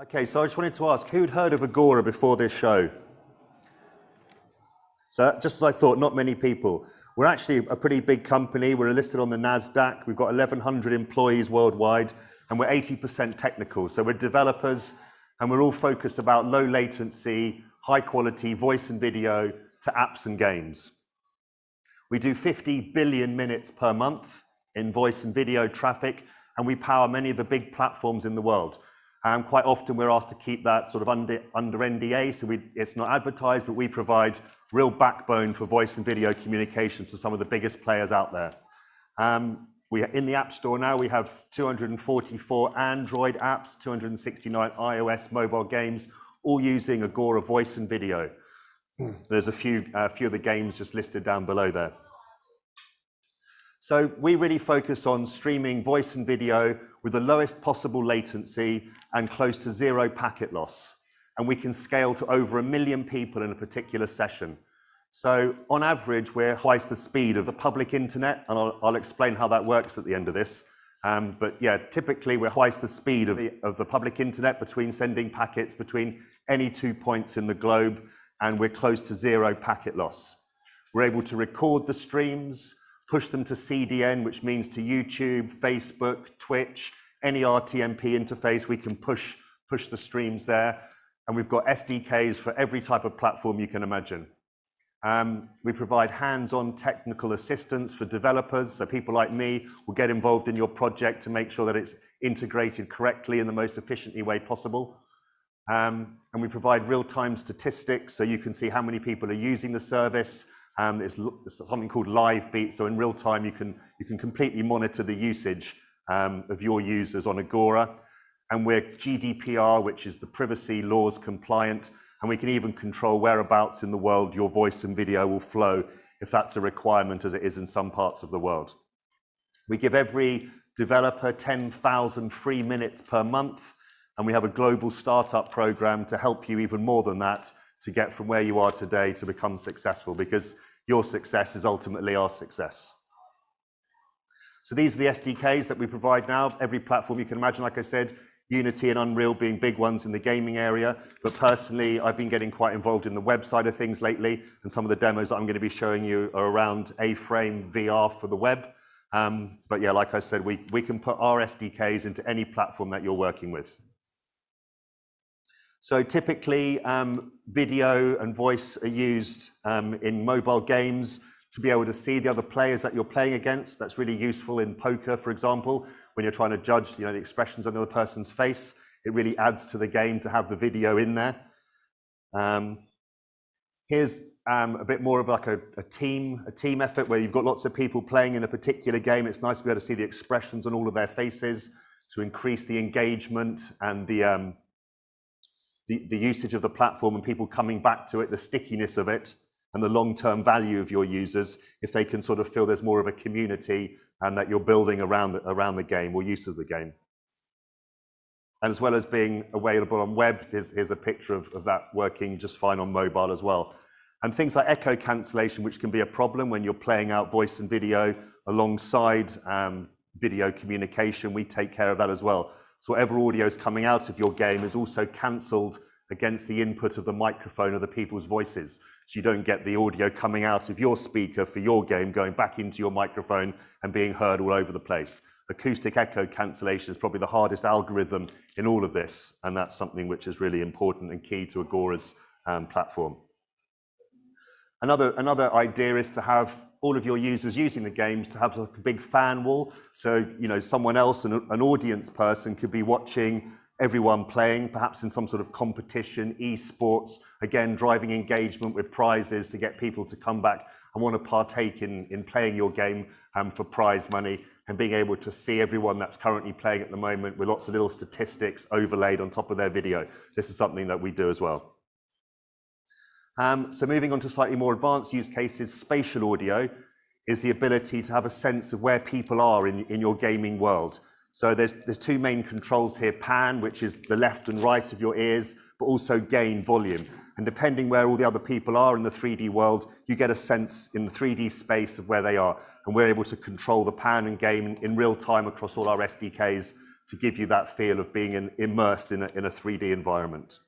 Okay, so I just wanted to ask, who'd heard of Agora before this show? So just as I thought, not many people. We're actually a pretty big company. We're listed on the NASDAQ. We've got 1,100 employees worldwide, and we're 80% technical. So we're developers, and we're all focused about low latency, high quality voice and video to apps and games. We do 50 billion minutes per month in voice and video traffic, and we power many of the big platforms in the world. Quite often we're asked to keep that sort of under NDA, so it's not advertised, but we provide real backbone for voice and video communications to some of the biggest players out there. In the App Store now, we have 244 Android apps, 269 iOS mobile games, all using Agora voice and video. There's a few of the games just listed down below there. So we really focus on streaming voice and video with the lowest possible latency and close to zero packet loss. And we can scale to over 1 million people in a particular session. So on average, we're twice the speed of the public internet, and I'll explain how that works at the end of this. But yeah, typically we're twice the speed of the public internet between sending packets between any 2 points in the globe, and we're close to zero packet loss. We're able to record the streams, push them to CDN, which means to YouTube, Facebook, Twitch, any RTMP interface, we can push the streams there. And we've got SDKs for every type of platform you can imagine. We provide hands-on technical assistance for developers, so people like me will get involved in your project to make sure that it's integrated correctly in the most efficient way possible. And we provide real-time statistics, so you can see how many people are using the service. It's something called live beat, so in real time you can completely monitor the usage of your users on Agora. And we're GDPR, which is the privacy laws compliant, and we can even control whereabouts in the world your voice and video will flow if that's a requirement, as it is in some parts of the world. We give every developer 10,000 free minutes per month, and we have a global startup program to help you even more than that to get from where you are today to become successful, because your success is ultimately our success. So these are the SDKs that we provide now. Every platform you can imagine, like I said, Unity and Unreal being big ones in the gaming area. But personally, I've been getting quite involved in the web side of things lately, and some of the demos that I'm going to be showing you are around A-Frame VR for the web. But yeah, like I said, we can put our SDKs into any platform that you're working with. So typically, video and voice are used in mobile games to be able to see the other players that you're playing against. That's really useful in poker, for example, when you're trying to judge, the expressions on the other person's face. It really adds to the game to have the video in there. Here's a bit more of like a team effort where you've got lots of people playing in a particular game. It's nice to be able to see the expressions on all of their faces to increase the engagement and the usage of the platform and people coming back to it, the stickiness of it, and the long-term value of your users, if they can sort of feel there's more of a community and that you're building around the game or use of the game. And as well as being available on web, here's a picture of that working just fine on mobile as well. And things like echo cancellation, which can be a problem when you're playing out voice and video alongside video communication, we take care of that as well. So whatever audio is coming out of your game is also cancelled against the input of the microphone of the people's voices. So you don't get the audio coming out of your speaker for your game going back into your microphone and being heard all over the place. Acoustic echo cancellation is probably the hardest algorithm in all of this, and that's something which is really important and key to Agora's platform. Another idea is to have all of your users using the games to have like a big fan wall. So, someone else, an audience person, could be watching everyone playing, perhaps in some sort of competition, esports, again, driving engagement with prizes to get people to come back and want to partake in playing your game for prize money, and being able to see everyone that's currently playing at the moment with lots of little statistics overlaid on top of their video. This is something that we do as well. So moving on to slightly more advanced use cases, spatial audio is the ability to have a sense of where people are in your gaming world. So there's two main controls here, pan, which is the left and right of your ears, but also gain, volume. And depending where all the other people are in the 3D world, you get a sense in the 3D space of where they are. And we're able to control the pan and gain in real time across all our SDKs to give you that feel of being immersed in a 3D environment.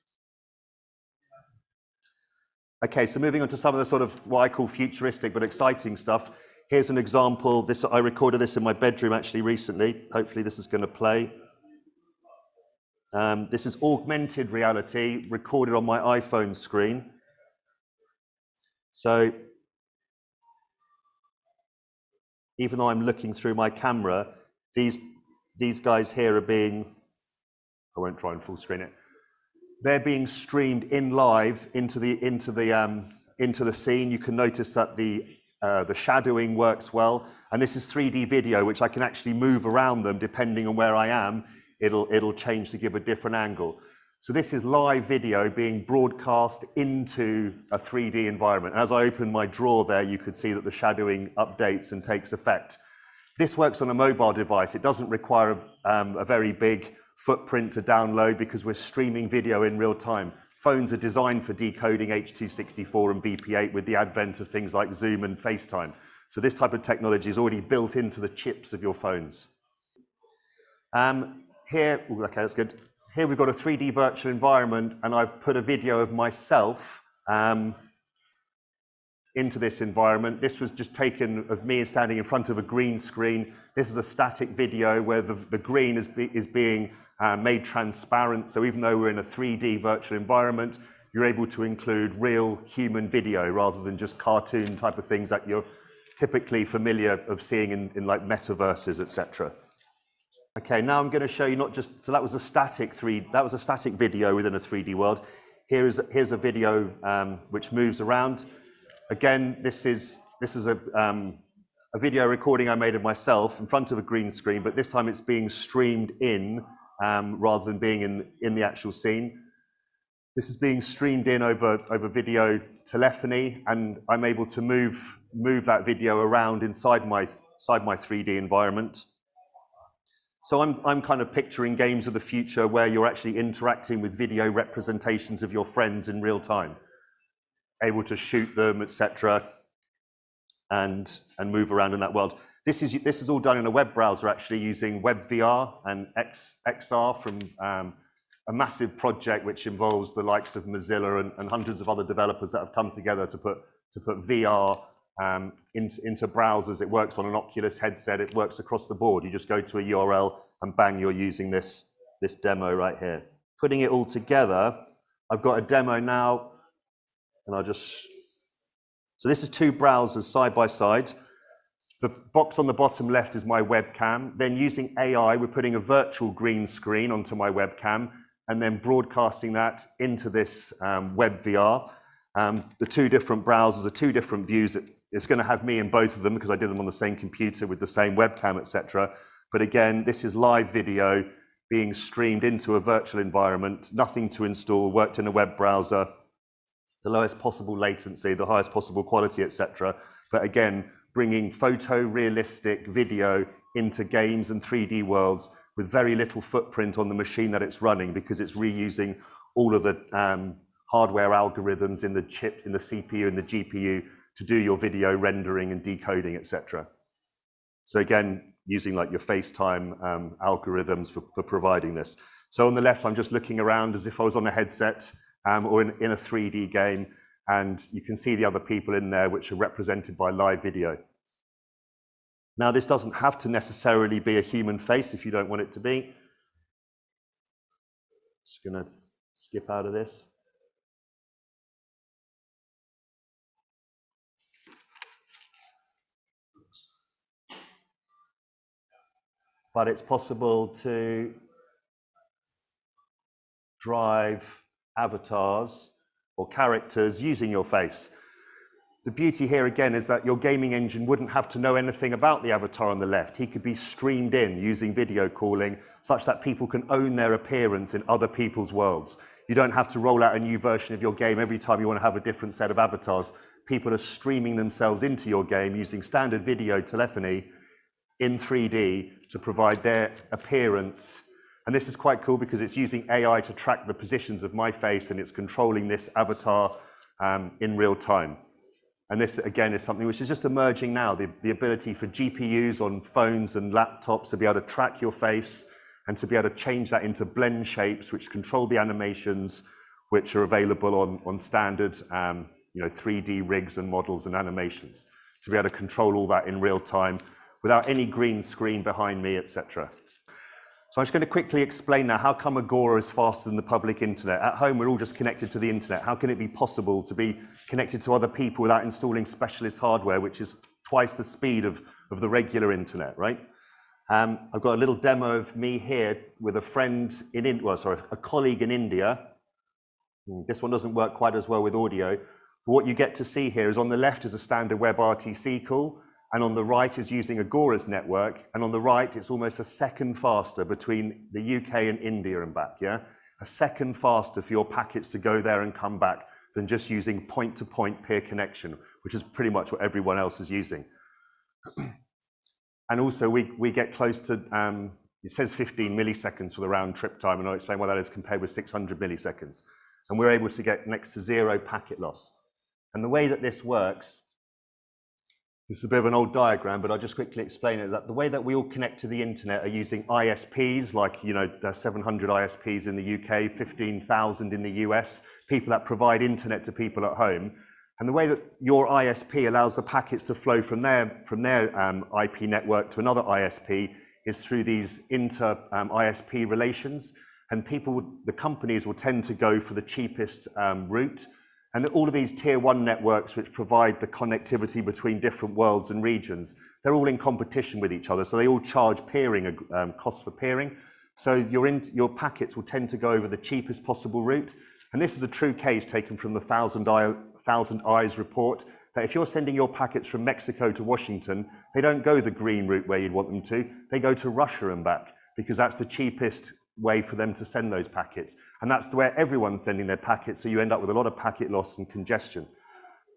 Okay, so moving on to some of the sort of what I call futuristic but exciting stuff. Here's an example. I recorded this in my bedroom actually recently. Hopefully this is going to play. This is augmented reality recorded on my iPhone screen. So even though I'm looking through my camera, these guys here are being, I won't try and full screen it. They're being streamed in live into the scene. You can notice that the shadowing works well, and this is 3D video, which I can actually move around them depending on where I am. It'll change to give a different angle. So this is live video being broadcast into a 3D environment. As I open my drawer there, you could see that the shadowing updates and takes effect. This works on a mobile device. It doesn't require a very big footprint to download because we're streaming video in real time. Phones are designed for decoding H.264 and VP8 with the advent of things like Zoom and FaceTime. So this type of technology is already built into the chips of your phones. Here, okay, that's good. Here we've got a 3D virtual environment, and I've put a video of myself into this environment. This was just taken of me standing in front of a green screen. This is a static video where the green is being made transparent. So even though we're in a 3D virtual environment, you're able to include real human video rather than just cartoon type of things that you're typically familiar of seeing in like metaverses, etc. Okay, now I'm going to show you not just, so that was a static video within a 3D world. Here's a video which moves around. Again, this is a video recording I made of myself in front of a green screen, but this time it's being streamed in rather than being in the actual scene. This is being streamed in over video telephony, and I'm able to move that video around inside my 3D environment. So I'm kind of picturing games of the future where you're actually interacting with video representations of your friends in real time, able to shoot them, etc., and move around in that world. This is all done in a web browser, actually using WebVR and XR from a massive project which involves the likes of Mozilla and hundreds of other developers that have come together to put VR into browsers. It works on an Oculus headset. It works across the board. You just go to a URL and bang, you're using this demo right here. Putting it all together, I've got a demo now, and so this is two browsers side by side. The box on the bottom left is my webcam. Then using AI, we're putting a virtual green screen onto my webcam and then broadcasting that into this WebVR. The two different browsers are two different views. It's going to have me in both of them because I did them on the same computer with the same webcam, etc. But again, this is live video being streamed into a virtual environment, nothing to install, worked in a web browser, the lowest possible latency, the highest possible quality, etc. But again, bringing photorealistic video into games and 3D worlds with very little footprint on the machine that it's running because it's reusing all of the hardware algorithms in the chip, in the CPU and the GPU to do your video rendering and decoding, etc. So again, using like your FaceTime algorithms for providing this. So on the left, I'm just looking around as if I was on a headset or in a 3D game, and you can see the other people in there which are represented by live video. Now, this doesn't have to necessarily be a human face if you don't want it to be. Just gonna skip out of this. But it's possible to drive avatars or characters using your face. The beauty here again is that your gaming engine wouldn't have to know anything about the avatar on the left. He could be streamed in using video calling such that people can own their appearance in other people's worlds. You don't have to roll out a new version of your game every time you want to have a different set of avatars. People are streaming themselves into your game using standard video telephony in 3D to provide their appearance. And this is quite cool because it's using AI to track the positions of my face, and it's controlling this avatar in real time. And this, again, is something which is just emerging now, the ability for GPUs on phones and laptops to be able to track your face and to be able to change that into blend shapes, which control the animations, which are available on standard 3D rigs and models and animations, to be able to control all that in real time without any green screen behind me, etc. So I'm just going to quickly explain now how come Agora is faster than the public internet. At home, we're all just connected to the internet. How can it be possible to be connected to other people without installing specialist hardware, which is twice the speed of the regular internet, right? I've got a little demo of me here with a colleague in India. This one doesn't work quite as well with audio. But what you get to see here is on the left is a standard WebRTC call, and on the right is using Agora's network, and on the right it's almost a second faster between the UK and India and back, yeah? A second faster for your packets to go there and come back than just using point-to-point peer connection, which is pretty much what everyone else is using. And also we get close to, it says 15 milliseconds for the round trip time, and I'll explain why that is compared with 600 milliseconds. And we're able to get next to 0 packet loss. And the way that this works, this is a bit of an old diagram, but I'll just quickly explain it. That the way that we all connect to the internet are using ISPs, like, there are 700 ISPs in the UK, 15,000 in the US, people that provide internet to people at home. And the way that your ISP allows the packets to flow from their IP network to another ISP is through these inter-ISP relations. And the companies will tend to go for the cheapest route. And all of these tier 1 networks, which provide the connectivity between different worlds and regions, they're all in competition with each other. So they all charge peering, costs for peering. So your packets will tend to go over the cheapest possible route. And this is a true case taken from the Thousand Eyes report, that if you're sending your packets from Mexico to Washington, they don't go the green route where you'd want them to. They go to Russia and back, because that's the cheapest way for them to send those packets. And that's where everyone's sending their packets, so you end up with a lot of packet loss and congestion.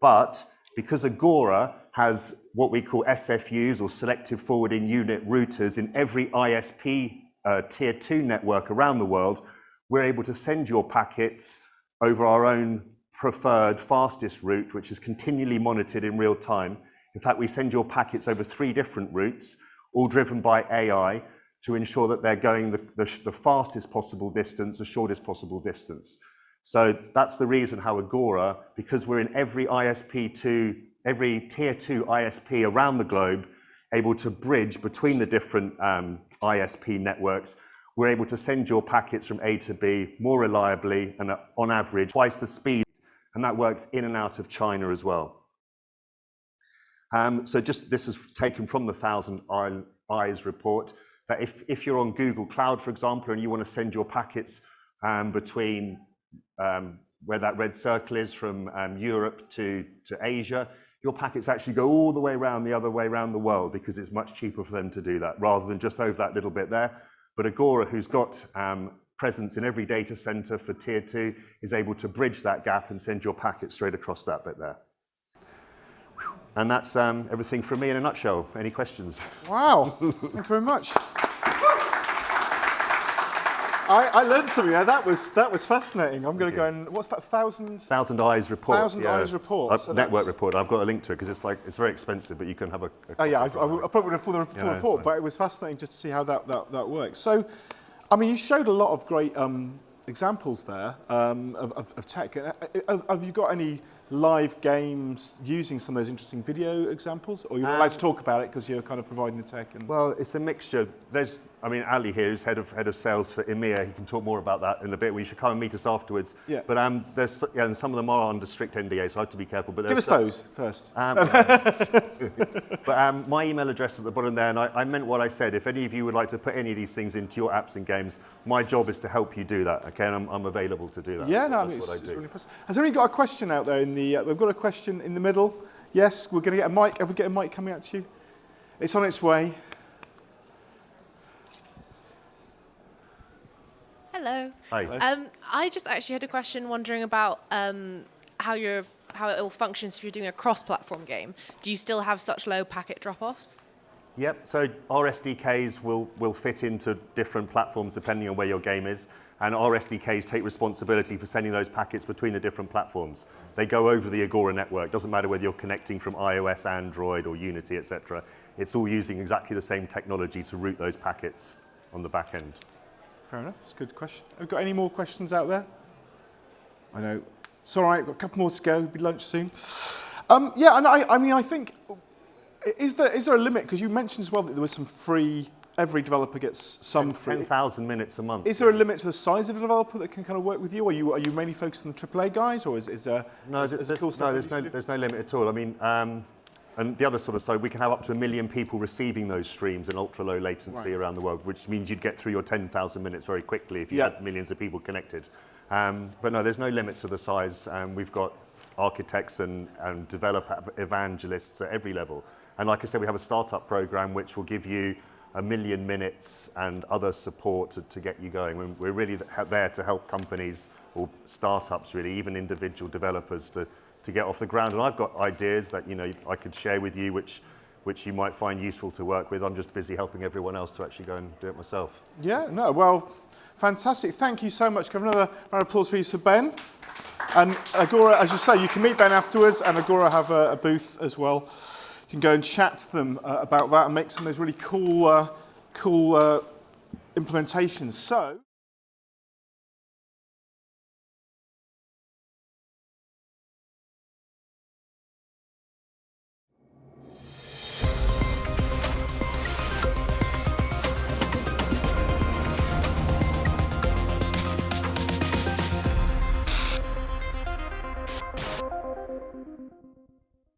But because Agora has what we call SFUs, or selective forwarding unit routers, in every ISP tier 2 network around the world, we're able to send your packets over our own preferred fastest route, which is continually monitored in real time. In fact, we send your packets over 3 different routes, all driven by AI, to ensure that they're going the fastest possible distance, the shortest possible distance. So that's the reason how Agora, because we're in every every tier 2 ISP around the globe, able to bridge between the different ISP networks, we're able to send your packets from A to B more reliably and on average twice the speed, and that works in and out of China as well. So this is taken from the Thousand Eyes report, that if you're on Google Cloud, for example, and you want to send your packets between where that red circle is from Europe to Asia, your packets actually go all the way around the other way around the world, because it's much cheaper for them to do that rather than just over that little bit there. But Agora, who's got presence in every data center for tier 2, is able to bridge that gap and send your packets straight across that bit there. And that's everything from me in a nutshell. Any questions? Wow, thank you very much. I learned something there. That was fascinating. I'm going to go and, what's that, Thousand Eyes report. Eyes report. So network report. I've got a link to it because it's very expensive, but you can have a oh yeah, I probably would have full report, but it was fascinating just to see how that works. So, I mean, you showed a lot of great examples there of tech. Have you got any live games using some of those interesting video examples, or you're not allowed to talk about it because you're kind of providing the tech? Well, it's a mixture. Ali here is head of sales for EMEA. He can talk more about that in a bit. We should come and meet us afterwards. Yeah. But and some of them are under strict NDA, so I have to be careful. But give us those first. But my email address is at the bottom there, and I meant what I said. If any of you would like to put any of these things into your apps and games, my job is to help you do that. Okay, and I'm available to do that. Yeah, no, it's really impressive. Has anyone got a question out there? We've got a question in the middle. Yes, we're going to get a mic. Have we got a mic coming out to you? It's on its way. Hello. Hi. I just actually had a question wondering about how it all functions if you're doing a cross-platform game. Do you still have such low packet drop-offs? Yep, so our SDKs will fit into different platforms depending on where your game is, and our SDKs take responsibility for sending those packets between the different platforms. They go over the Agora network. Doesn't matter whether you're connecting from iOS, Android, or Unity, etc. It's all using exactly the same technology to route those packets on the back end. Fair enough. It's a good question. Have we got any more questions out there? I know. It's all right. Got a couple more to go. It'll be lunch soon. Yeah, and I mean, I think, is there a limit? Because you mentioned as well that there was some free, every developer gets some free. 10,000 minutes a month. Is there a limit to the size of a developer that can kind of work with you? Are you mainly focused on the AAA guys, or is there? No, there's no limit at all. I mean, and the other sort of side, we can have up to 1 million people receiving those streams in ultra low latency around the world, which means you'd get through your 10,000 minutes very quickly if you had millions of people connected. But no, there's no limit to the size. We've got architects and developer evangelists at every level. And like I said, we have a startup program which will give you 1 million minutes and other support to get you going. We're really there to help companies or startups, really, even individual developers to get off the ground. And I've got ideas that I could share with you, which you might find useful to work with. I'm just busy helping everyone else to actually go and do it myself. Yeah, no, well, fantastic. Thank you so much. Can I have another round of applause for you, for Ben? And Agora, as you say, you can meet Ben afterwards, and Agora have a booth as well. You can go and chat to them about that and make some of those really cool implementations. So.